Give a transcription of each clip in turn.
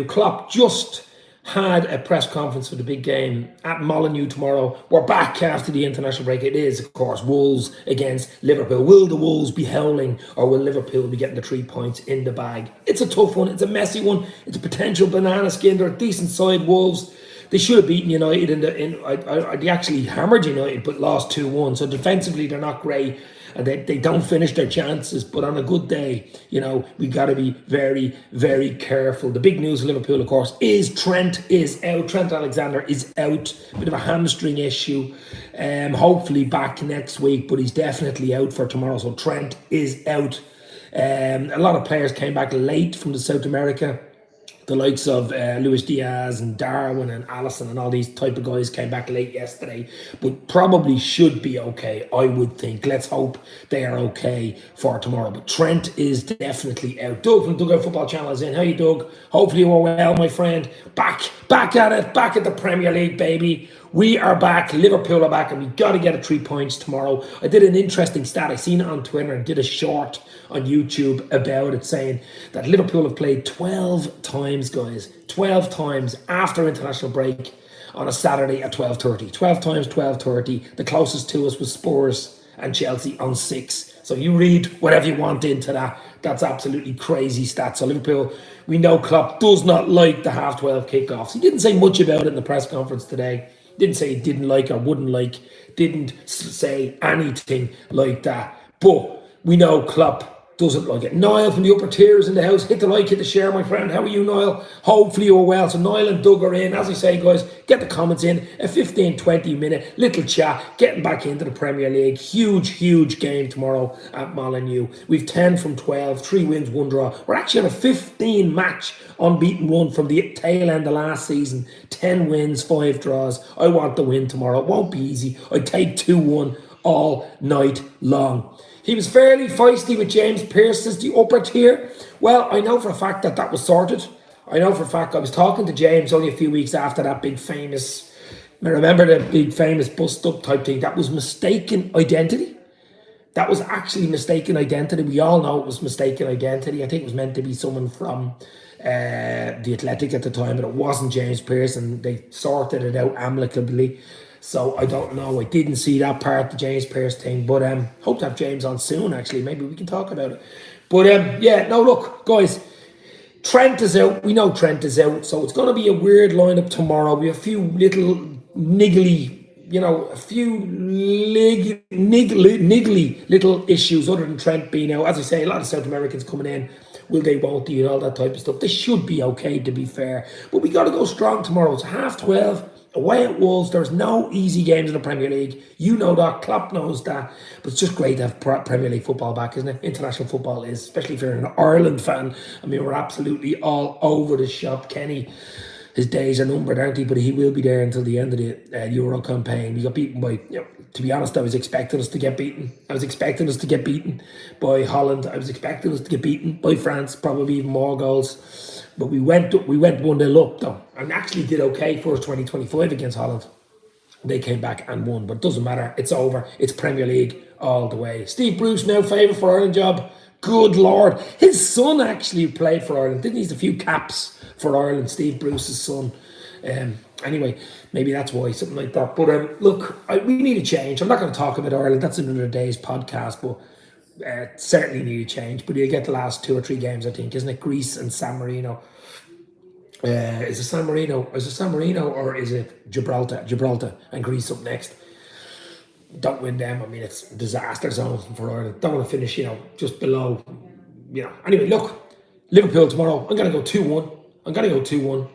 Klopp just had a press conference for the big game at Molinuex tomorrow. We're back after the international break. It is, of course, Wolves against Liverpool. Will the Wolves be howling, or will Liverpool be getting the 3 points in the bag? It's a tough one. It's a messy one. It's a potential banana skin. They're a decent side, Wolves. They should have beaten United. They actually hammered United, but lost 2-1. So defensively, they're not great. And they don't finish their chances, but on a good day, we got to be very, very careful. The big news for Liverpool, of course, is Trent is out. Trent Alexander is out. Bit of a hamstring issue. Hopefully back next week, but he's definitely out for tomorrow. So Trent is out. A lot of players came back late from the South America. The likes of Luis Diaz and Darwin and Allison and all these type of guys came back late yesterday, but probably should be okay, I would think. Let's hope they are okay for tomorrow. But Trent is definitely out. Doug from Dugout Football Channel is in. How you, Doug? Hopefully you are well, my friend. Back at it, back at the Premier League, baby. We are back. Liverpool are back, and we got to get 3 points tomorrow. I did an interesting stat. I seen it on Twitter and did a short on YouTube about it, saying that Liverpool have played 12 times, guys. 12 times after international break on a Saturday at 12:30. 12 times, 12:30. The closest to us was Spurs and Chelsea on 6. So you read whatever you want into that. That's absolutely crazy stats. So Liverpool, we know Klopp does not like the half-12 kickoffs. He didn't say much about it in the press conference today. Didn't say he didn't like or wouldn't like. Didn't say anything like that. But we know Klopp doesn't like it. Niall from the upper tiers in the house. Hit the like, hit the share, my friend. How are you, Niall? Hopefully you're well. So Niall and Doug are in. As I say, guys, get the comments in. A 15-20 minute little chat. Getting back into the Premier League. Huge game tomorrow at Molinuex. We've 10 from 12. 3 wins, 1 draw. We're actually on a 15 match unbeaten run from the tail end of last season. 10 wins, 5 draws. I want the win tomorrow. It won't be easy. I'd take 2-1 all night long. He was fairly feisty with James Pearce as the upper tier. Well, I know for a fact that was sorted. I know for a fact I was talking to James only a few weeks after that big famous, I remember the big famous bust up type thing. That was mistaken identity. That was actually mistaken identity. We all know it was mistaken identity. I think it was meant to be someone from the Athletic at the time, but it wasn't James Pearce, and they sorted it out amicably. So I don't know. I didn't see that part, the James Pearce thing. But hope to have James on soon, actually. Maybe we can talk about it. But yeah, no, look, guys. Trent is out. We know Trent is out. So it's going to be a weird lineup tomorrow. We have a few little niggly, a few niggly little issues other than Trent being out. As I say, a lot of South Americans coming in. Will they, won't they, and all that type of stuff. They should be okay, to be fair. But we got to go strong tomorrow. It's 12:30. Away at Wolves. There's no easy games in the Premier League. You know that. Klopp knows that. But it's just great to have Premier League football back, isn't it? International football is, especially if you're an Ireland fan. I mean, we're absolutely all over the shop. Kenny, his days are numbered, aren't he? But he will be there until the end of the Euro campaign. We got beaten by, to be honest, I was expecting us to get beaten. I was expecting us to get beaten by Holland. I was expecting us to get beaten by France, probably even more goals. But we went 1-0 up, though, and actually did okay for us 2025 against Holland. They came back and won, but it doesn't matter. It's over. It's Premier League all the way. Steve Bruce now favourite for Ireland job. Good Lord. His son actually played for Ireland. Didn't he? He's a few caps for Ireland, Steve Bruce's son. Anyway, maybe that's why, something like that. But look, we need a change. I'm not going to talk about Ireland. That's another day's podcast, but certainly need a change. But you'll get the last 2 or 3 games, I think, isn't it? Greece and San Marino. Is it San Marino? Is it San Marino or is it Gibraltar? Gibraltar and Greece up next. Don't win them. I mean, it's a disaster zone for Ireland. Don't want to finish, just below. Anyway, look, Liverpool tomorrow. I'm going to go 2-1.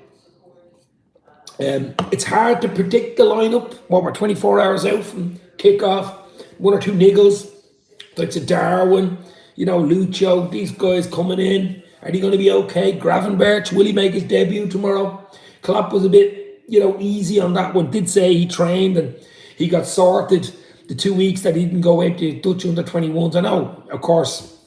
It's hard to predict the lineup. We're 24 hours out from kickoff. 1 or 2 niggles. Like Darwin, Lucho, these guys coming in. Are they going to be okay? Gravenberch, will he make his debut tomorrow? Klopp was a bit, easy on that one. Did say he trained and he got sorted the 2 weeks that he didn't go out to Dutch under-21s. I know, of course,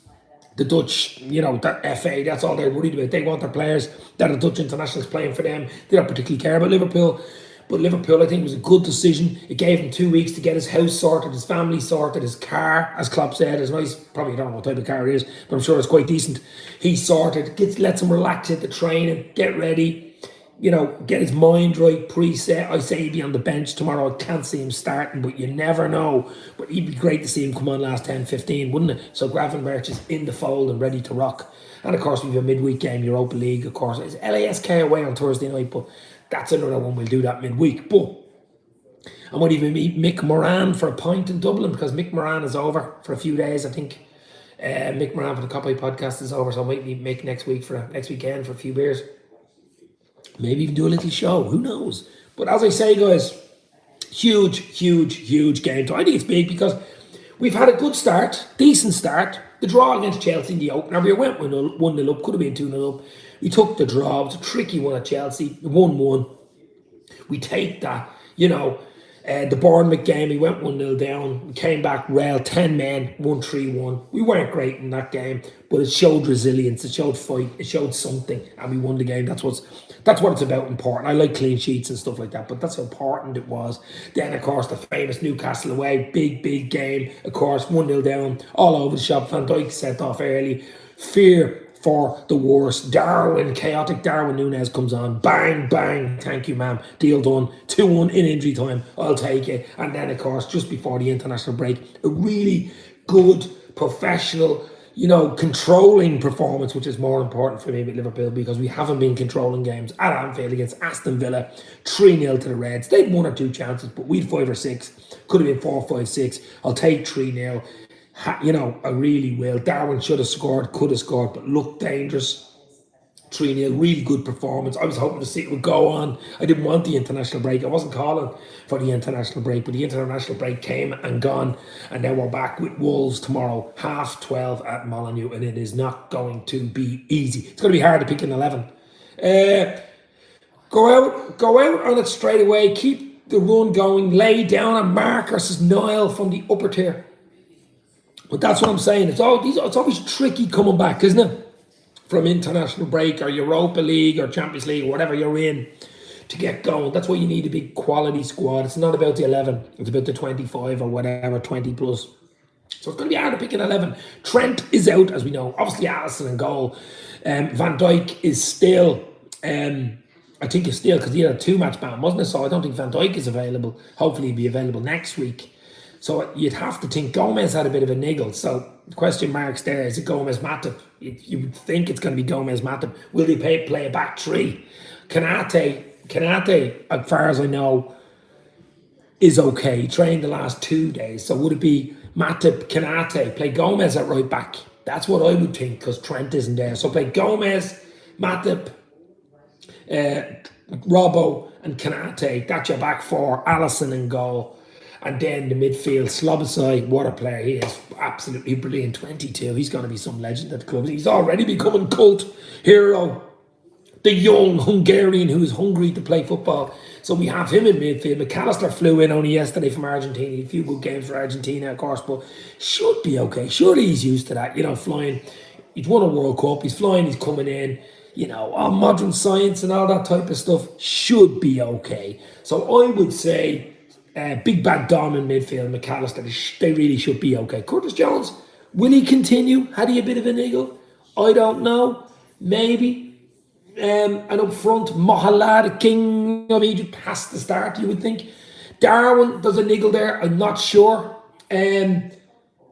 the Dutch, that FA, that's all they're worried about. They want their players that are Dutch internationals playing for them. They don't particularly care about Liverpool. But Liverpool, I think, was a good decision. It gave him 2 weeks to get his house sorted, his family sorted, his car, as Klopp said, is nice. Probably don't know what type of car it is, but I'm sure it's quite decent. He's sorted, lets him relax at the training, get ready, get his mind right, preset. I say he'd be on the bench tomorrow. I can't see him starting, but you never know. But it'd be great to see him come on last 10, 15, wouldn't it? So Gravenberch is in the fold and ready to rock. And of course, we have a midweek game, Europa League, of course. It's LASK away on Thursday night, but that's another one. We'll do that midweek. But I might even meet Mick Moran for a pint in Dublin, because Mick Moran is over for a few days, I think. Mick Moran for the Copy podcast is over, so I might meet Mick next weekend for a few beers. Maybe even do a little show. Who knows? But as I say, guys, huge game. So I think it's big because we've had a good start, decent start. The draw against Chelsea in the opener, we went 1-0 up, could have been 2-0 up. We took the draw. It was a tricky one at Chelsea, 1-1. We take that, the Bournemouth game, we went 1-0 down, we came back well, 10 men, 1-3-1. We weren't great in that game, but it showed resilience, it showed fight, it showed something, and we won the game. That's what it's about, important. I like clean sheets and stuff like that, but that's how important it was. Then, of course, the famous Newcastle away, big game, of course, 1-0 down, all over the shop. Van Dijk set off early. Fear for the worst. Chaotic Darwin Núñez comes on. Bang, thank you, ma'am. Deal done. 2-1 in injury time. I'll take it. And then, of course, just before the international break, a really good, professional, controlling performance, which is more important for me with Liverpool, because we haven't been controlling games at Anfield against Aston Villa. 3-0 to the Reds. They'd 1 or 2 chances, but we'd 5 or 6. Could have been 4, 5, 6. I'll take 3-0. I really will. Darwin should have scored, could have scored, but looked dangerous. 3-0, really good performance. I was hoping to see it would go on. I didn't want the international break. I wasn't calling for the international break, but the international break came and gone. And now we're back with Wolves tomorrow, 12:30 at Molinuex, and it is not going to be easy. It's going to be hard to pick an 11. Go out on it straight away. Keep the run going. Lay down a marker, says Niall from the upper tier. But that's what I'm saying. It's always tricky coming back, isn't it? From international break or Europa League or Champions League or whatever you're in to get going. That's why you need a big quality squad. It's not about the 11. It's about the 25 or whatever, 20 plus. So it's going to be hard to pick an 11. Trent is out, as we know. Obviously, Alisson in goal. Van Dijk is still... I think he's still, because he had a 2-match ban, wasn't it? So I don't think Van Dijk is available. Hopefully he'll be available next week. So you'd have to think Gomez had a bit of a niggle. So the question marks there, is it Gomez Matip? You would think it's going to be Gomez Matip. Will they play a back three? Kanate, as far as I know, is okay. He trained the last 2 days. So would it be Matip, Kanate, play Gomez at right back? That's what I would think, because Trent isn't there. So play Gomez, Matip, Robbo and Kanate. That's your back four. Alisson in goal. And then the midfield, Slobosai, what a player he is. Absolutely brilliant. 22. He's going to be some legend at the club. He's already becoming cult hero. The young Hungarian who is hungry to play football. So we have him in midfield. McAllister flew in only yesterday from Argentina. A few good games for Argentina, of course, but should be okay. Surely he's used to that, flying. He's won a World Cup. He's flying. He's coming in. All modern science and all that type of stuff should be okay. So I would say Big Bad Dom in midfield, McAllister, they really should be okay. Curtis Jones, will he continue? Had he a bit of a niggle? I don't know. Maybe. And up front, Mohamed, the king of Egypt, has to start, you would think. Darwin, there's a niggle there. I'm not sure.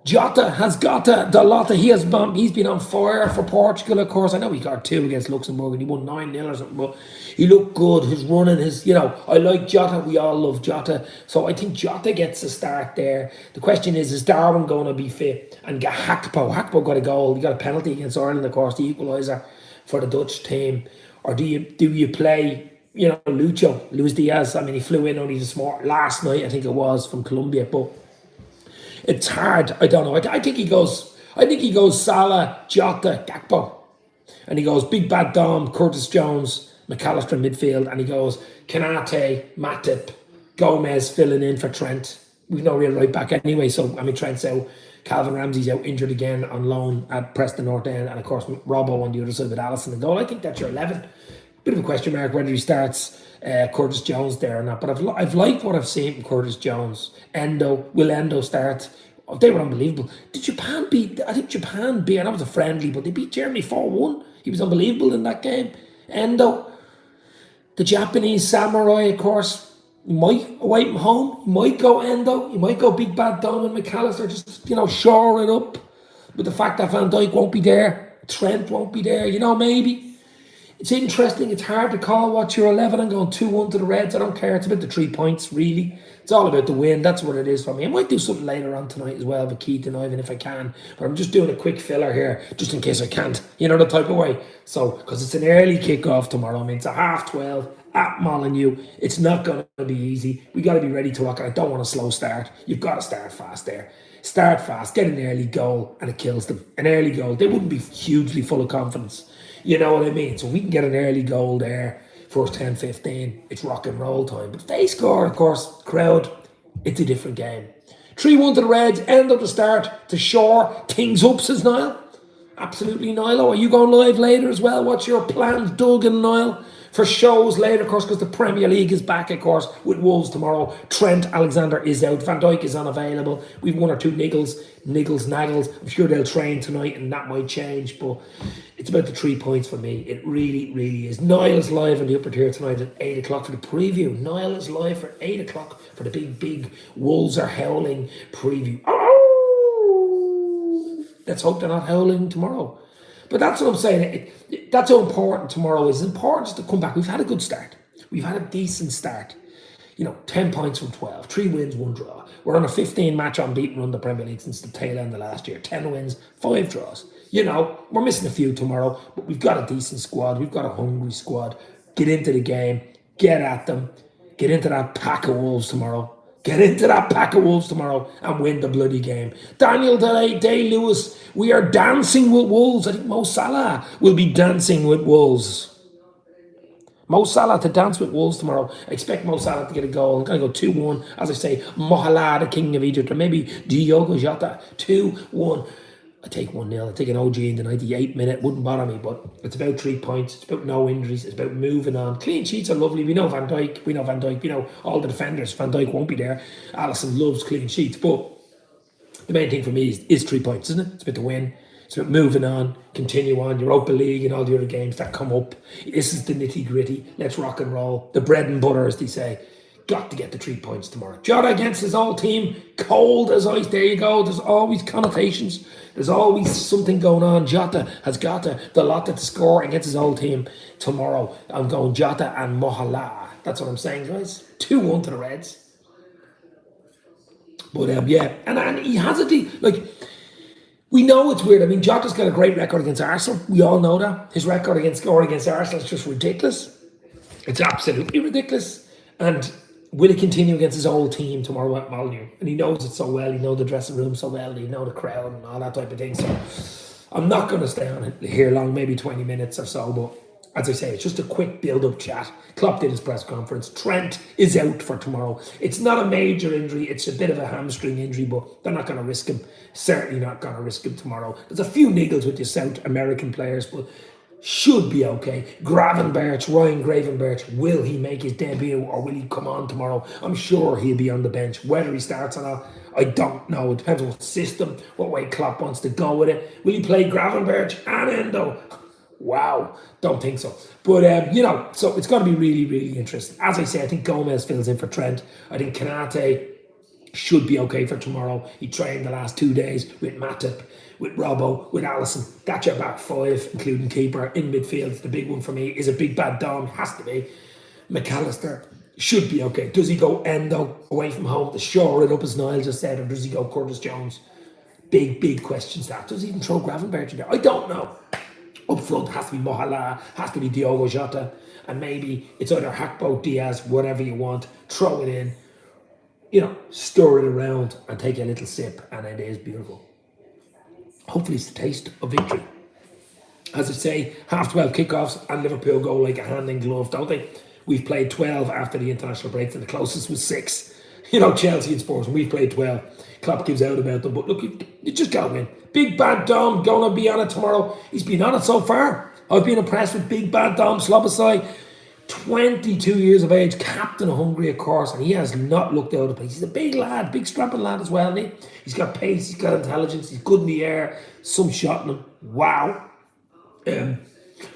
Jota has got the lot. He's been on fire for Portugal, of course. I know he got 2 against Luxembourg and he won 9-0 or something, but he looked good. His running, I like Jota. We all love Jota. So I think Jota gets a start there. The question is Darwin going to be fit? And get Hakpo. Hakpo got a goal. He got a penalty against Ireland, of course, the equaliser for the Dutch team. Or do you play, Luis Diaz? I mean, he flew in only last night, I think it was, from Colombia, but it's hard. I don't know. I think he goes Salah, Jota, Gakpo. And he goes Big Bad Dom, Curtis Jones, McAllister midfield. And he goes Kanate, Matip, Gomez filling in for Trent. We've no real right back anyway. So, Trent's out. Calvin Ramsey's out injured again on loan at Preston North End. And, of course, Robbo on the other side with Alisson in goal. I think that's your 11. Bit of a question mark whether he starts Curtis Jones there or not. But I've liked what I've seen from Curtis Jones. Will Endo start? Oh, they were unbelievable. Did Japan beat? I think Japan beat. And that was a friendly, but they beat Germany 4-1. He was unbelievable in that game. Endo, the Japanese samurai, of course. You might away from home. You might go Endo. You might go big bad Dom and McAllister. Just shore it up. With the fact that Van Dijk won't be there, Trent won't be there. Maybe. It's interesting. It's hard to call what's your 11. I'm going 2-1 to the Reds. I don't care. It's about the 3 points, really. It's all about the win. That's what it is for me. I might do something later on tonight as well with Keith and Ivan if I can. But I'm just doing a quick filler here just in case I can't. The type of way. So, because it's an early kickoff tomorrow. I mean, it's a 12:30 at Molyneux. It's not going to be easy. We got to be ready to rock. I don't want a slow start. You've got to start fast there. Start fast. Get an early goal and it kills them. An early goal. They wouldn't be hugely full of confidence. You know what I mean? So we can get an early goal there, first 10, 15, it's rock and roll time. But if they score, of course, crowd, it's a different game. 3-1 to the Reds, end of the start to shore things up, says Niall. Absolutely, Niall. Are you going live later as well? What's your plans, Doug and Niall? For shows later, of course, because the Premier League is back, of course, with Wolves tomorrow. Trent Alexander is out. Van Dijk is unavailable. We've 1 or 2 niggles, naggles. I'm sure they'll train tonight and that might change, but it's about the 3 points for me. It really, really is. Niall is live on the upper tier tonight at 8 o'clock for the preview. Niall is live for 8 o'clock for the big Wolves are howling preview. Oh! Let's hope they're not howling tomorrow. But that's what I'm saying. That's how important tomorrow is. It's important just to come back. We've had a good start. We've had a decent start. 10 points from 12. 3 wins, 1 draw. We're on a 15-match unbeaten run in the Premier League since the tail end of last year. 10 wins, 5 draws. We're missing a few tomorrow, but we've got a decent squad. We've got a hungry squad. Get into the game. Get at them. Get into that pack of Wolves tomorrow. Get into that pack of Wolves tomorrow and win the bloody game. Daniel Day-Lewis, we are dancing with Wolves. I think Mo Salah will be dancing with Wolves. Mo Salah to dance with Wolves tomorrow. I expect Mo Salah to get a goal. I'm going to go 2-1. As I say, Mohamed, the King of Egypt, or maybe Diogo Jota. 2-1. I take 1-0. I take an OG in the 98th minute. Wouldn't bother me, but it's about 3 points. It's about no injuries. It's about moving on. Clean sheets are lovely. We know Van Dijk. We know all the defenders. Van Dijk won't be there. Alisson loves clean sheets. But the main thing for me is 3 points, isn't it? It's about the win. It's about moving on, continue on, Europa League and all the other games that come up. This is the nitty gritty. Let's rock and roll. The bread and butter, as they say. Got to get the 3 points tomorrow. Jota against his old team, cold as ice. There you go. There's always connotations. There's always something going on. Jota has got the lot to score against his old team tomorrow. I'm going Jota and Mohala. That's what I'm saying, guys. 2-1 to the Reds. But yeah, and he has a deal. We know it's weird. I mean, Jota's got a great record against Arsenal. We all know that. His record against scoring against Arsenal is just ridiculous. It's absolutely ridiculous. And will he continue against his old team tomorrow at Molyneux? And he knows it so well. He knows the dressing room so well. He knows the crowd and all that type of thing. So I'm not going to stay on it here long, maybe 20 minutes or so. But as I say, it's just a quick build-up chat. Klopp did his press conference. Trent is out for tomorrow. It's not a major injury. It's a bit of a hamstring injury, but they're not going to risk him. Certainly not going to risk him tomorrow. There's a few niggles with the South American players, but should be okay. Ryan Gravenberch, will he make his debut or will he come on tomorrow? I'm sure he'll be on the bench. Whether he starts or not, I don't know. It depends on what system, what way Klopp wants to go with it. Will he play Gravenberch and Endo? Wow, don't think so. But, so it's going to be really, really interesting. As I say, I think Gomez fills in for Trent. I think Kanate should be okay for tomorrow. He trained the last 2 days with Matip, with Robbo, with Alisson. That's your back 5, including keeper. In midfield, the big one for me is a big bad Dom. Has to be. McAllister should be okay. Does he go Endo away from home to shore it up, as Niall just said, or does he go Curtis Jones? Big questions that. Does he even throw Gravenberch in there? I don't know. Up front has to be Mohala, has to be Diogo Jota, and maybe it's either Hakpo, Diaz, whatever you want. Throw it in, stir it around and take a little sip, and it is beautiful. Hopefully it's the taste of victory. As I say, 12:30 kickoffs, and Liverpool go like a hand in glove, don't they? We've played 12 after the international breaks, and the closest was 6. Chelsea and Spurs, and we've played 12. Klopp gives out about them, but look, you just got to win. Big bad Dom, going to be on it tomorrow. He's been on it so far. I've been impressed with big bad Dom Slobosai. 22 years of age, captain of Hungary, of course, and he has not looked out of place. He's a big lad, big strapping lad as well, isn't he? He's got pace, he's got intelligence, he's good in the air, some shot in him. Wow. I'd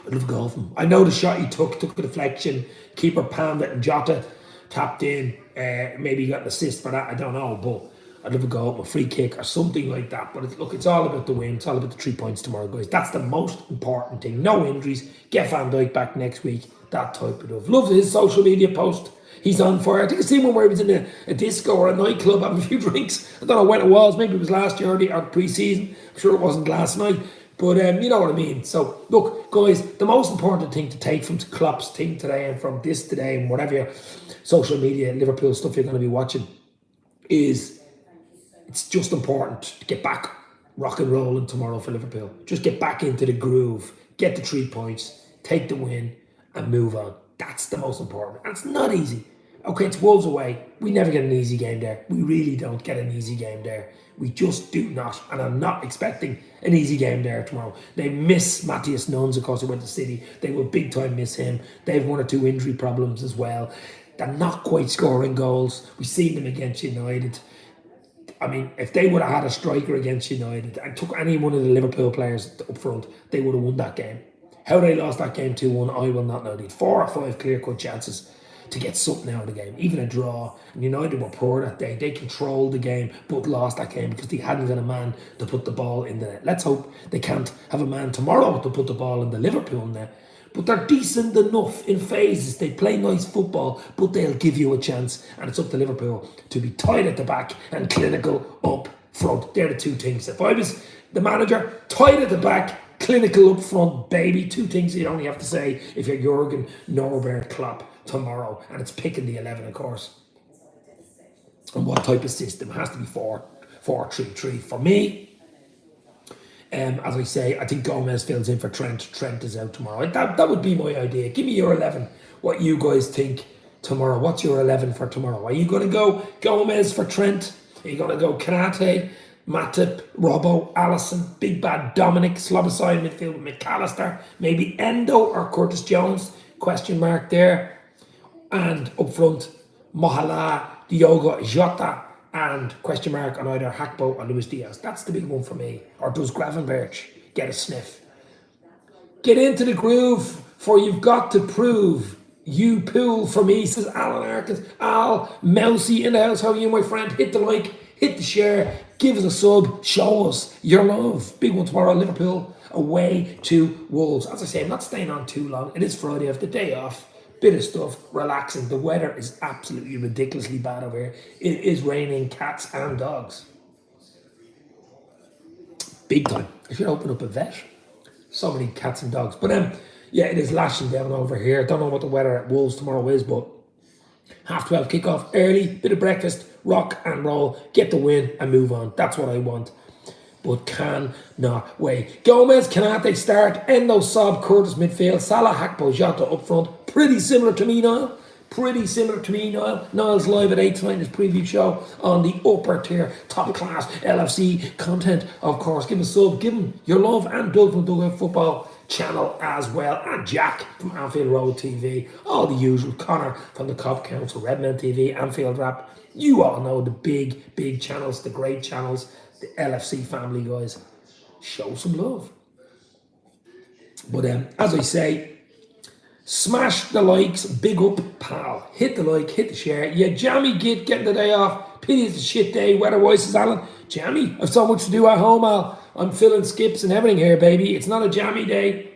love a goal from him. I know the shot he took a deflection, keeper palmed it, and Jota tapped in. Maybe he got an assist for that, I don't know, but I'd love a goal, a free kick or something like that. But it's all about the win. It's all about the 3 points tomorrow, guys. That's the most important thing. No injuries. Get Van Dijk back next week. That type of stuff. Love his social media post. He's on fire. I think I seen one where he was in a disco or a nightclub having a few drinks. I don't know when it was. Maybe it was last year or pre-season. I'm sure it wasn't last night. But you know what I mean. So, look, guys, the most important thing to take from Klopp's team today and from this today and whatever your social media, Liverpool stuff you're going to be watching is it's just important to get back rock and rolling tomorrow for Liverpool. Just get back into the groove, get the 3 points, take the win and move on. That's the most important. And it's not easy. Okay, it's Wolves away. We never get an easy game there. We really don't get an easy game there. We just do not. And I'm not expecting an easy game there tomorrow. They miss Matthias Nunes, of course, who went to City. They will big time miss him. They have 1 or 2 injury problems as well. They're not quite scoring goals. We've seen them against United. I mean, if they would have had a striker against United and took any one of the Liverpool players up front, they would have won that game. How they lost that game 2-1, I will not know. They had 4 or 5 clear-cut chances to get something out of the game, even a draw. And United were poor that day. They controlled the game, but lost that game because they hadn't got a man to put the ball in the net. Let's hope they can't have a man tomorrow to put the ball in the Liverpool net. But they're decent enough in phases. They play nice football, but they'll give you a chance. And it's up to Liverpool to be tight at the back and clinical up front. They're the 2 things. If I was the manager, tight at the back, clinical up front, baby. 2 things you only have to say if you're Jurgen Norbert Klopp tomorrow. And it's picking the 11, of course. And what type of system? It has to be 4-3-3. For me, as I say, I think Gomez fills in for Trent. Trent is out tomorrow. That would be my idea. Give me your 11. What you guys think tomorrow? What's your 11 for tomorrow? Are you going to go Gomez for Trent? Are you going to go Kanate, Matip, Robbo, Alisson, Big Bad Dominic, Slobosai in midfield with McAllister, maybe Endo or Curtis Jones? Question mark there. And up front, Mohala, Diogo Jota, and question mark on either Hakpo or Luis Diaz. That's the big one for me. Or does Gravenberch get a sniff? Get into the groove, for you've got to prove. You pull for me, says Alan Arkins. Al, Mousy in the house. How are you, my friend? Hit the like, hit the share, give us a sub, show us your love. Big one tomorrow, Liverpool away to Wolves. As I say, I'm not staying on too long. It is Friday, I have the day off. Bit of stuff, relaxing. The weather is absolutely ridiculously bad over here. It is raining cats and dogs. Big time. I should open up a vet. So many cats and dogs. But yeah, it is lashing down over here. Don't know what the weather at Wolves tomorrow is, but 12:30 kickoff, early, bit of breakfast, rock and roll, get the win and move on. That's what I want. But cannot wait. Gomez, Kanate start, Endo, Sob, Curtis midfield, Salah, Hakpo, Jota up front. Pretty similar to me, Niall. Pretty similar to me, Niall. Niall's live at 8 tonight in his preview show on the upper tier, top class LFC content. Of course, give him a sub, give him your love, and Doug from Dugout Football channel as well, and Jack from Anfield Road TV, all the usual, Connor from the Cobb Council, Redmen TV, Anfield Rap. You all know the big channels, the great channels, the LFC family, guys. Show some love. But as I say, smash the likes, big up, pal. Hit the like, hit the share. Yeah, jammy git, getting the day off. Pity it's a shit day, weather-wise, says Alan. Jammy, I've so much to do at home, Al. I'm filling skips and everything here, baby. It's not a jammy day.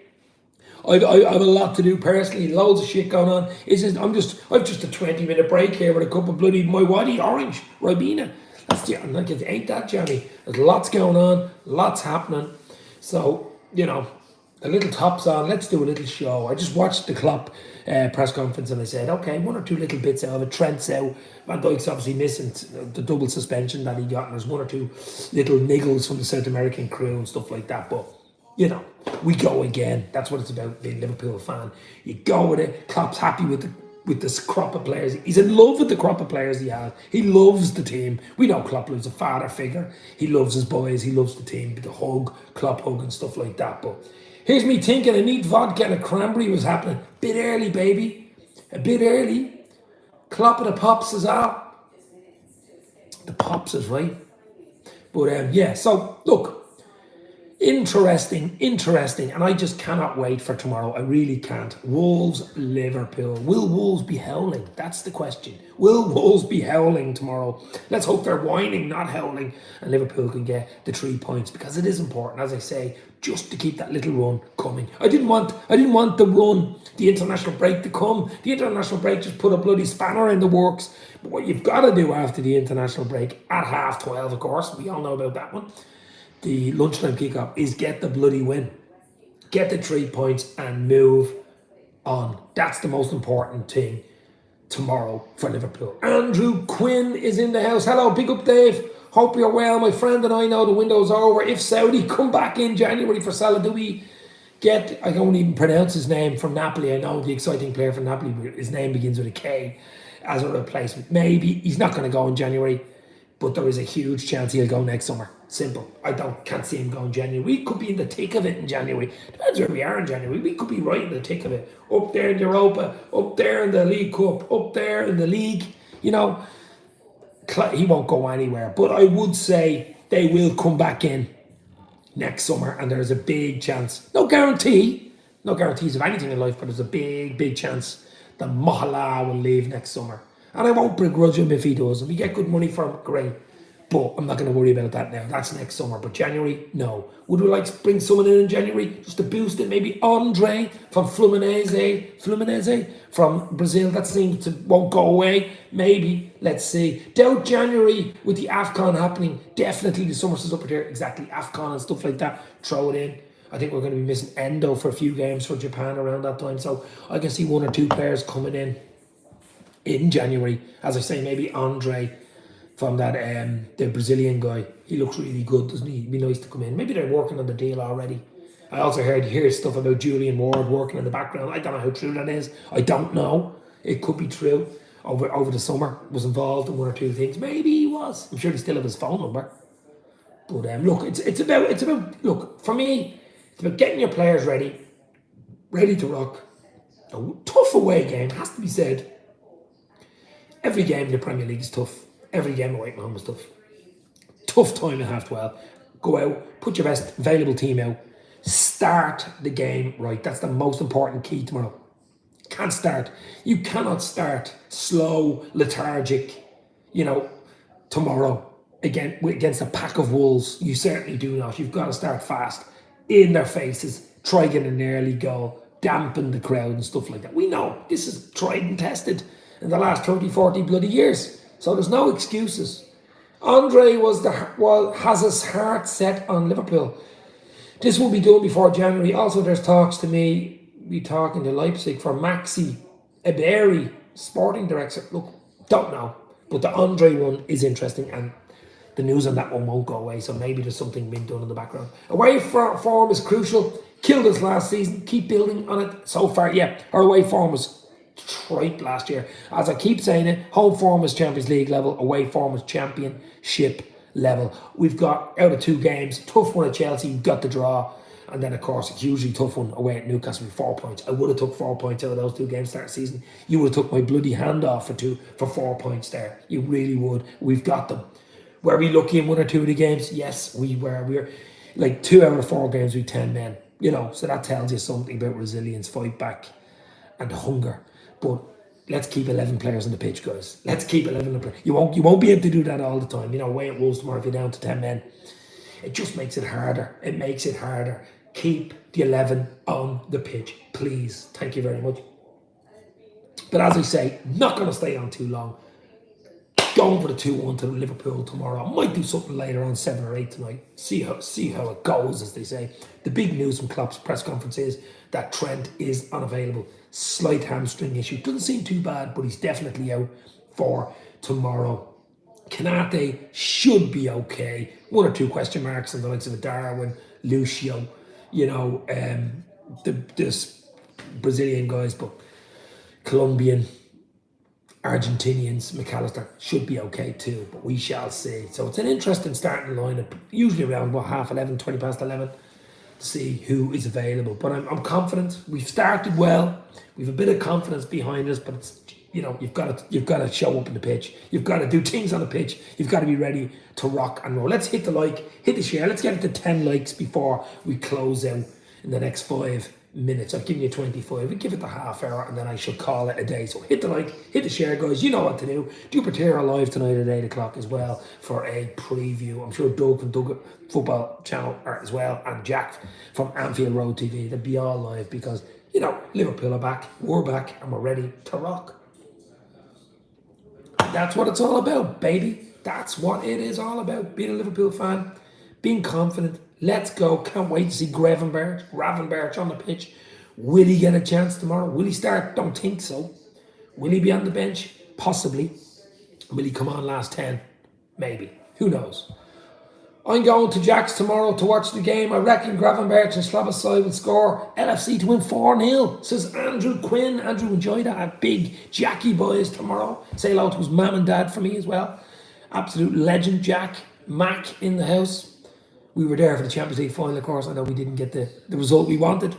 I have a lot to do personally, loads of shit going on. I've just a 20-minute break here with a cup of bloody my waddy orange, Ribena. I'm like, it ain't that jammy. There's lots going on, lots happening. So, you know, a little tops on, let's do a little show. I just watched the Klopp press conference and I said, okay, 1 or 2 little bits out of it. Trent's out. Van Dijk's obviously missing the double suspension that he got, and there's 1 or 2 little niggles from the South American crew and stuff like that. But, you know, we go again. That's what it's about, being a Liverpool fan. You go with it. Klopp's happy with this crop of players. He's in love with the crop of players he has. He loves the team. We know Klopp loves a father figure. He loves his boys. He loves the team, the hug, Klopp hug and stuff like that. But Here's me thinking a neat vodka and a cranberry was happening. Bit early, baby. A bit early. Clop of the pops is out. The pops is right. But yeah, so look, interesting, and I just cannot wait for tomorrow. I really can't. Wolves, Liverpool. Will Wolves be howling? That's the question. Will Wolves be howling tomorrow? Let's hope they're whining, not howling, and Liverpool can get the 3 points, because it is important, as I say, just to keep that little run coming. I didn't want the run, the international break to come. The international break just put a bloody spanner in the works. But what you've got to do after the international break, at 12:30, of course, we all know about that one, the lunchtime kickoff, is get the bloody win. Get the 3 points and move on. That's the most important thing tomorrow for Liverpool. Andrew Quinn is in the house. Hello, big up Dave. Hope you're well. My friend and I know the window's over. If Saudi come back in January for Salah, do we get, I don't even pronounce his name, from Napoli? I know the exciting player from Napoli, his name begins with a K, as a replacement. Maybe. He's not going to go in January, but there is a huge chance he'll go next summer. Simple. I can't see him going January. We could be in the thick of it in January. Depends where we are in January. We could be right in the thick of it. Up there in Europa, up there in the League Cup, up there in the league. You know, he won't go anywhere. But I would say they will come back in next summer, and there's a big chance. No guarantees of anything in life, but there's a big chance that Mohala will leave next summer. And I won't begrudge him if he does. If we get good money for him, great. But I'm not going to worry about that now. That's next summer. But January, no. Would we like to bring someone in January just to boost it? Maybe Andre from Fluminense from Brazil. That seems to won't go away. Maybe. Let's see. Doubt January with the AFCON happening. Definitely the summer is up there. Exactly. AFCON and stuff like that. Throw it in. I think we're going to be missing Endo for a few games for Japan around that time. So I can see 1 or 2 players coming in January. As I say, maybe Andre from that the Brazilian guy. He looks really good, doesn't he? It'd be nice to come in. Maybe they're working on the deal already. I also hear stuff about Julian Ward working in the background. I don't know how true that is. I don't know. It could be true. Over the summer, was involved in 1 or 2 things. Maybe he was. I'm sure he still have his phone number. But look, it's about look, for me, it's about getting your players ready to rock. A tough away game, has to be said. Every game in the Premier League is tough. Every game away from home is tough. Tough time at 12:30. Go out, put your best available team out. Start the game right. That's the most important key tomorrow. You cannot start slow, lethargic, tomorrow against a pack of wolves. You certainly do not. You've got to start fast, in their faces, try get an early goal, dampen the crowd and stuff like that. We know this is tried and tested in the last 30, 40 bloody years. So there's no excuses. Andre has his heart set on Liverpool. This will be done before January. Also, there's talks to be talking to Leipzig for Maxi Eberi, sporting director. Look, don't know. But the Andre one is interesting, and the news on that one won't go away. So maybe there's something being done in the background. Away form is crucial. Killed us last season. Keep building on it. So far, yeah, our away form was trite last year. As I keep saying it, home form was Champions League level, away form was Championship level. We've got, out of 2 games, tough one at Chelsea, got the draw, and then of course a hugely tough one away at Newcastle with 4 points. I would have took 4 points out of those 2 games start of the season. You would have took my bloody hand off for 4 points there. You really would. We've got them. Were we lucky in 1 or 2 of the games? Yes, we were. We were like 2 out of 4 games with 10 men. So that tells you something about resilience, fight back, and hunger. But let's keep 11 players on the pitch, guys. Let's keep 11 players. You won't be able to do that all the time. Away at Wolves tomorrow, if you're down to 10 men, it just makes it harder. It makes it harder. Keep the 11 on the pitch, please. Thank you very much. But as I say, not going to stay on too long. Going for the 2-1 to Liverpool tomorrow. I might do something later on, 7 or 8 tonight. See how it goes, as they say. The big news from Klopp's press conference is that Trent is unavailable. Slight hamstring issue. Doesn't seem too bad, but he's definitely out for tomorrow. Kanate should be okay. 1 or 2 question marks on the likes of Darwin, Lucio, this Brazilian guys, but Colombian, Argentinians, McAllister should be okay too, but we shall see. So it's an interesting starting lineup, usually around 11:30, 20 past 11. to see who is available. But I'm confident. We've started well. We've a bit of confidence behind us, but it's, you know, you've got to show up in the pitch. You've got to do things on the pitch. You've got to be ready to rock and roll. Let's hit the like, hit the share. Let's get it to 10 likes before we close out in the next 5 minutes. I've given you 25. We give it the half hour and then I should call it a day. So hit the like, hit the share, guys. You know what to do. Duppertera live tonight at 8 o'clock as well for a preview. I'm sure Doug from Doug Football Channel are as well, and Jack from Anfield Road TV. They'll be all live because, you know, Liverpool are back, we're back, and we're ready to rock. That's what it's all about, baby. That's what it is all about. Being a Liverpool fan, being confident. Let's go. Can't wait to see Gravenberch on the pitch. Will he get a chance tomorrow? Will he start? Don't think so. Will he be on the bench? Possibly. Will he come on last 10? Maybe. Who knows? I'm going to Jack's tomorrow to watch the game. I reckon Gravenberch and Slabasai will score LFC to win 4-0, says Andrew Quinn. Andrew, enjoy that. Big Jackie boys tomorrow. Say hello to his mum and dad for me as well. Absolute legend, Jack. Mac in the house. We were there for the Champions League final, of course. I know we didn't get the result we wanted.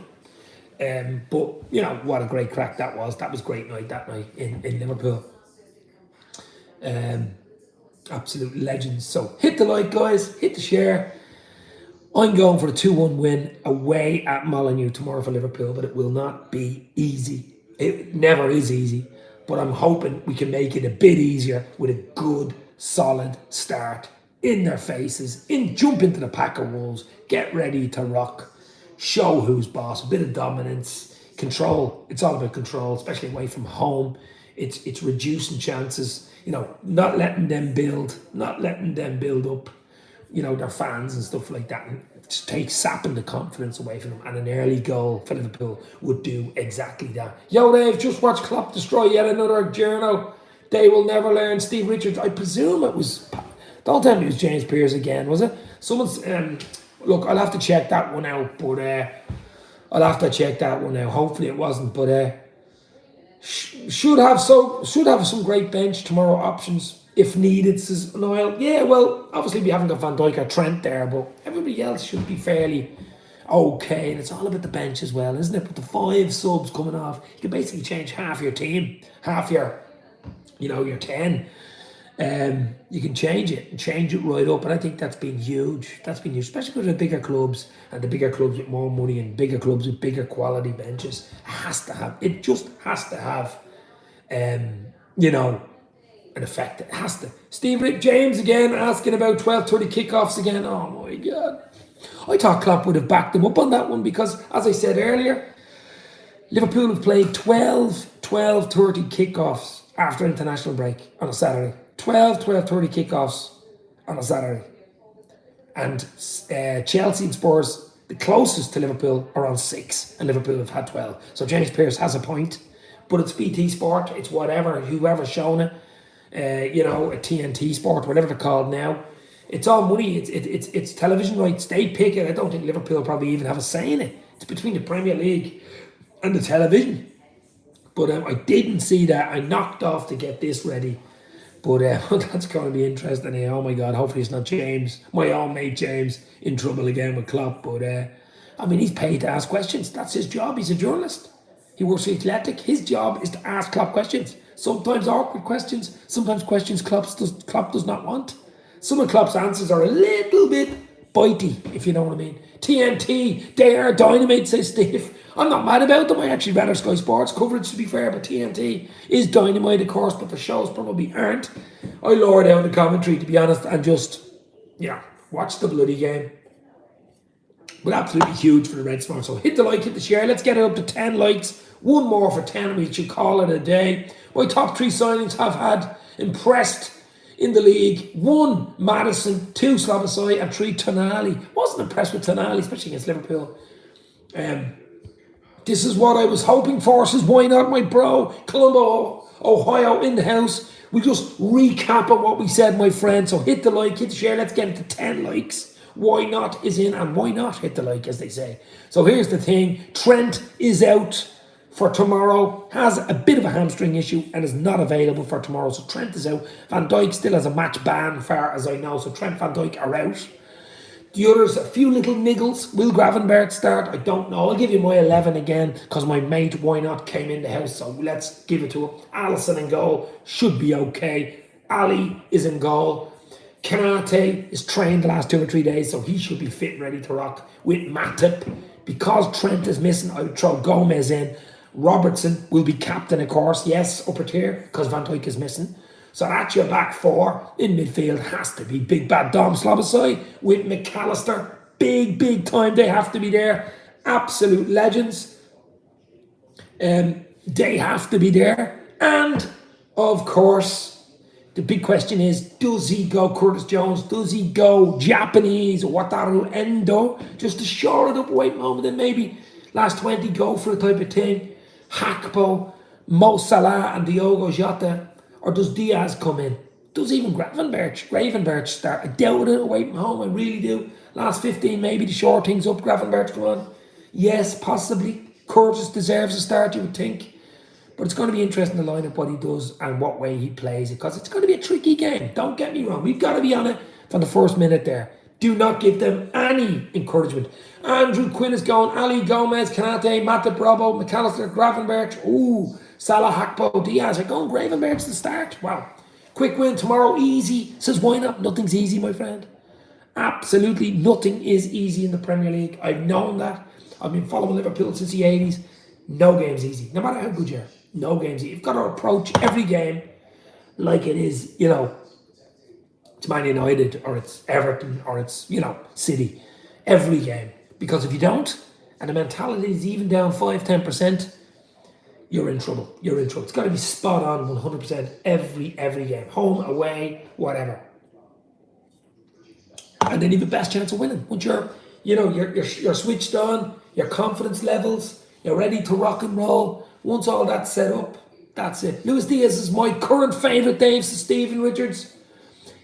But, you know, what a great crack that was. That was a great night that night in Liverpool. Absolute legends. So hit the like, guys. Hit the share. I'm going for a 2-1 win away at Molinuex tomorrow for Liverpool, but it will not be easy. It never is easy. But I'm hoping we can make it a bit easier with a good, solid start. In their faces, jump into the pack of wolves, get ready to rock, show who's boss, a bit of dominance, control. It's all about control, especially away from home. It's reducing chances, you know, not letting them build up, you know, their fans and stuff like that. And just sapping the confidence away from them. And an early goal for Liverpool would do exactly that. Yo, Dave, just watch Klopp destroy yet another journal. They will never learn. Steve Richards, I presume it was... Don't tell me it was James Pearce again, was it? Someone's, look, I'll have to check that one out, but hopefully it wasn't, but should have some great bench tomorrow options if needed, says Niall. Yeah, well, obviously we haven't got Van Dijk or Trent there, but everybody else should be fairly okay, and it's all about the bench as well, isn't it? But the 5 subs coming off, you can basically change half your team, half your, you know, your 10. You can change it right up, and I think that's been huge. That's been huge, especially with the bigger clubs and the bigger clubs with more money and bigger clubs with bigger quality benches. It just has to have, you know, an effect. It has to. Steve Rick James again asking about 12:30 kickoffs again. Oh my God, I thought Klopp would have backed them up on that one because, as I said earlier, Liverpool have played 12:30 kickoffs after international break on a Saturday. 12:30 kickoffs on a Saturday. And Chelsea and Spurs, the closest to Liverpool, are on 6, and Liverpool have had 12. So James Pearce has a point, but it's BT Sport, it's whatever, whoever's shown it, you know, a TNT Sport, whatever they're called now. It's all money, it's television rights, they pick it. I don't think Liverpool probably even have a say in it. It's between the Premier League and the television. But I didn't see that. I knocked off to get this ready. But that's going to be interesting here. Oh my God, hopefully it's not James, my old mate James, in trouble again with Klopp. But I mean, he's paid to ask questions. That's his job. He's a journalist. He works for The Athletic. His job is to ask Klopp questions. Sometimes awkward questions. Sometimes questions Klopp does not want. Some of Klopp's answers are a little bit bitey, if you know what I mean. TNT, they are dynamite, says Steve. I'm not mad about them. I actually rather Sky Sports coverage, to be fair, but TNT is dynamite, of course, but the shows probably aren't. I lower down the commentary, to be honest, and just, yeah, watch the bloody game. But absolutely huge for the Red Storm. So hit the like, hit the share. Let's get it up to 10 likes. One more for 10, and we should call it a day. My top 3 signings have had impressed in the league. 1, Maddison. 2, Slabasai, and 3, Tonali. Wasn't impressed with Tonali, especially against Liverpool. This is what I was hoping for, says why not, my bro. Colombo, Ohio in the house. We just recap on what we said, my friend. So hit the like, hit the share. Let's get it to 10 likes. Why not is in, and why not hit the like, as they say. So here's the thing. Trent is out for tomorrow, has a bit of a hamstring issue and is not available for tomorrow. So Trent is out. Van Dijk still has a match ban, far as I know. So Trent, Van Dijk are out. The others, a few little niggles. Will Gravenberch start? I don't know. I'll give you my 11 again because my mate, why not, came in the house. So let's give it to him. Alisson in goal. Should be okay. Ali is in goal. Kanate is trained the last 2 or 3 days, so he should be fit and ready to rock with Matip. Because Trent is missing, I would throw Gomez in. Robertson will be captain, of course. Yes, upper tier, because Van Dijk is missing. So that's your back four. In midfield has to be Big Bad Dom Slobosai with McAllister. Big time. They have to be there. Absolute legends. They have to be there. And, of course, the big question is, does he go Curtis Jones? Does he go Japanese Wataru Endo? Just to shore it up a wait moment and maybe last 20 go for the type of thing. Hakpo, Mo Salah and Diogo Jota. Or does Diaz come in? Does even Gravenberch start? I doubt it away from home, I really do. Last 15 maybe to shore things up, Gravenberch come on. Yes, possibly. Curtis deserves a start, you would think. But it's going to be interesting to line up what he does and what way he plays it, because it's going to be a tricky game. Don't get me wrong. We've got to be on it from the first minute there. Do not give them any encouragement. Andrew Quinn is going. Ali, Gomez, Kanate, Matip, Robbo, McAllister, Gravenberch. Ooh, Salah, Hakpo, Diaz are going Gravenberch to start. Wow. Quick win tomorrow, easy. Says why not? Nothing's easy, my friend. Absolutely nothing is easy in the Premier League. I've known that. I've been following Liverpool since the 80s. No game's easy. No matter how good you are. No game's easy. You've got to approach every game like it is, you know, it's Man United or it's Everton or it's, you know, City. Every game. Because if you don't, and the mentality is even down 5-10%, you're in trouble. You're in trouble. It's got to be spot on 100% every game. Home, away, whatever. And then you have the best chance of winning. Once you're, you know, you're switched on, your confidence levels, you're ready to rock and roll. Once all that's set up, that's it. Luis Diaz is my current favourite, Dave, says Stephen Richards.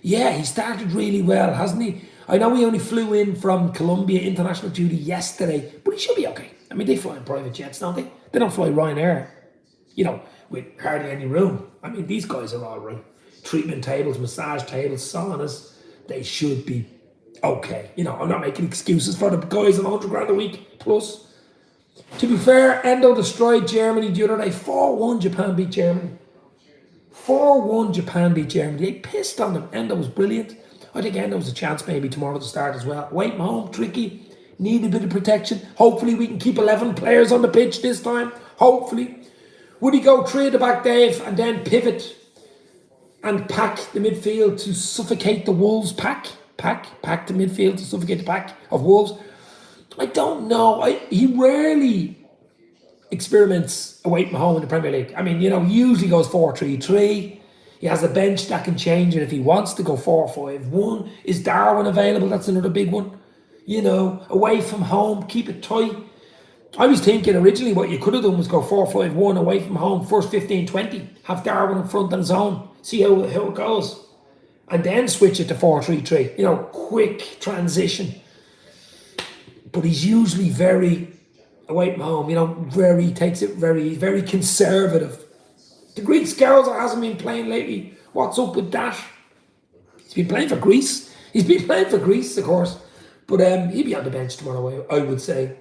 Yeah, he started really well, hasn't he? I know he only flew in from Colombia international duty yesterday, but he should be okay. I mean, they fly in private jets, don't they? They don't fly Ryanair, you know, with hardly any room. I mean, these guys are all right. Treatment tables, massage tables, saunas, they should be okay. You know, I'm not making excuses for the guys on 100 grand a week plus. To be fair, Endo destroyed Germany the other day. 4-1 Japan beat Germany. 4-1 Japan beat Germany. They pissed on them. Endo was brilliant. I think Endo was a chance maybe tomorrow to start as well. Wait home, tricky. Need a bit of protection. Hopefully we can keep 11 players on the pitch this time. Hopefully. Would he go 3 at the back, Dave, and then pivot and pack the midfield to suffocate the Wolves pack? Pack the midfield to suffocate the pack of Wolves? I don't know. He rarely experiments away from home in the Premier League. I mean, you know, he usually goes 4-3-3. He has a bench that can change it if he wants to go 4-5-1. Is Darwin available? That's another big one. You know, away from home, keep it tight. I was thinking originally what you could have done was go 4-5-1 away from home, first 15-20. Have Darwin in front on his own. See how it goes. And then switch it to 4-3-3. You know, quick transition. But he's usually very away from home, you know, takes it very conservative. The Greek Scouser hasn't been playing lately. What's up with that? He's been playing for Greece. Of course. But he'll be on the bench tomorrow, I would say.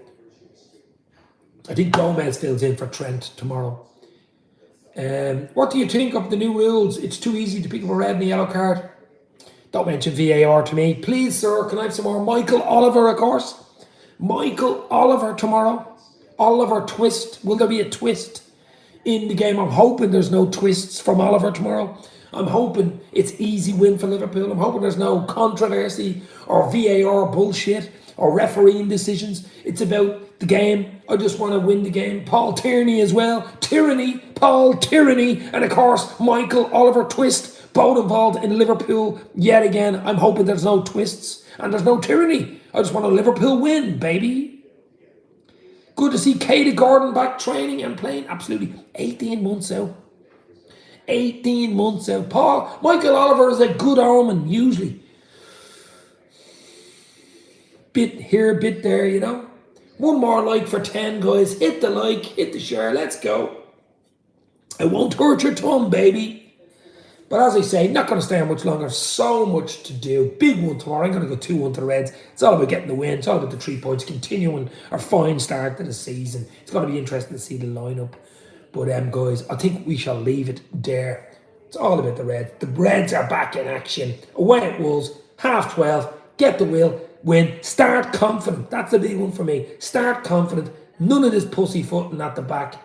I think Gomez fills in for Trent tomorrow. What do you think of the new rules? It's too easy to pick up a red and a yellow card. Don't mention VAR to me. Please, sir, can I have some more? Michael Oliver, of course. Michael Oliver tomorrow. Oliver twist. Will there be a twist in the game? I'm hoping there's no twists from Oliver tomorrow. I'm hoping it's easy win for Liverpool. I'm hoping there's no controversy or VAR bullshit or refereeing decisions. It's about the game. I just want to win the game. Paul Tierney as well. Paul Tierney. And of course, Michael Oliver twist. Both involved in Liverpool yet again. I'm hoping there's no twists and there's no tyranny. I just want a Liverpool win, baby. Good to see Katie Gordon back training and playing. Absolutely. 18 months out. 18 months out. Michael Oliver is a good omen, usually. Bit here, bit there, you know. One more like for 10, guys. Hit the like, hit the share. Let's go. I won't hurt your tongue, baby. But as I say, not going to stay on much longer. So much to do. Big one tomorrow. I'm going to go 2-1 to the Reds. It's all about getting the win. It's all about the 3 points. Continuing our fine start to the season. It's going to be interesting to see the lineup. But guys, I think we shall leave it there. It's all about the Reds. The Reds are back in action. Away at Wolves. 12:30. Get the win. Start confident. That's the big one for me. Start confident. None of this pussyfooting at the back.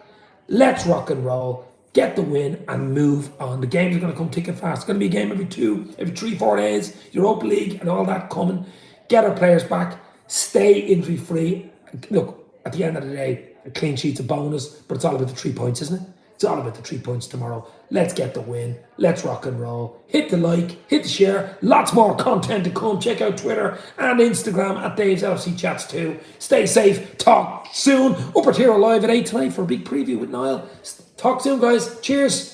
Let's rock and roll. Get the win and move on. The games are going to come thick and fast. It's going to be a game every 3, 4 days. Europa League and all that coming. Get our players back. Stay injury free. Look, at the end of the day, a clean sheet's a bonus, but it's all about the 3 points, isn't it? It's all about the 3 points tomorrow. Let's get the win. Let's rock and roll. Hit the like, hit the share. Lots more content to come. Check out Twitter and Instagram at Dave's LFC Chats too. Stay safe. Talk soon. Upper Tier Live at 8 tonight for a big preview with Niall. Talk soon, guys. Cheers.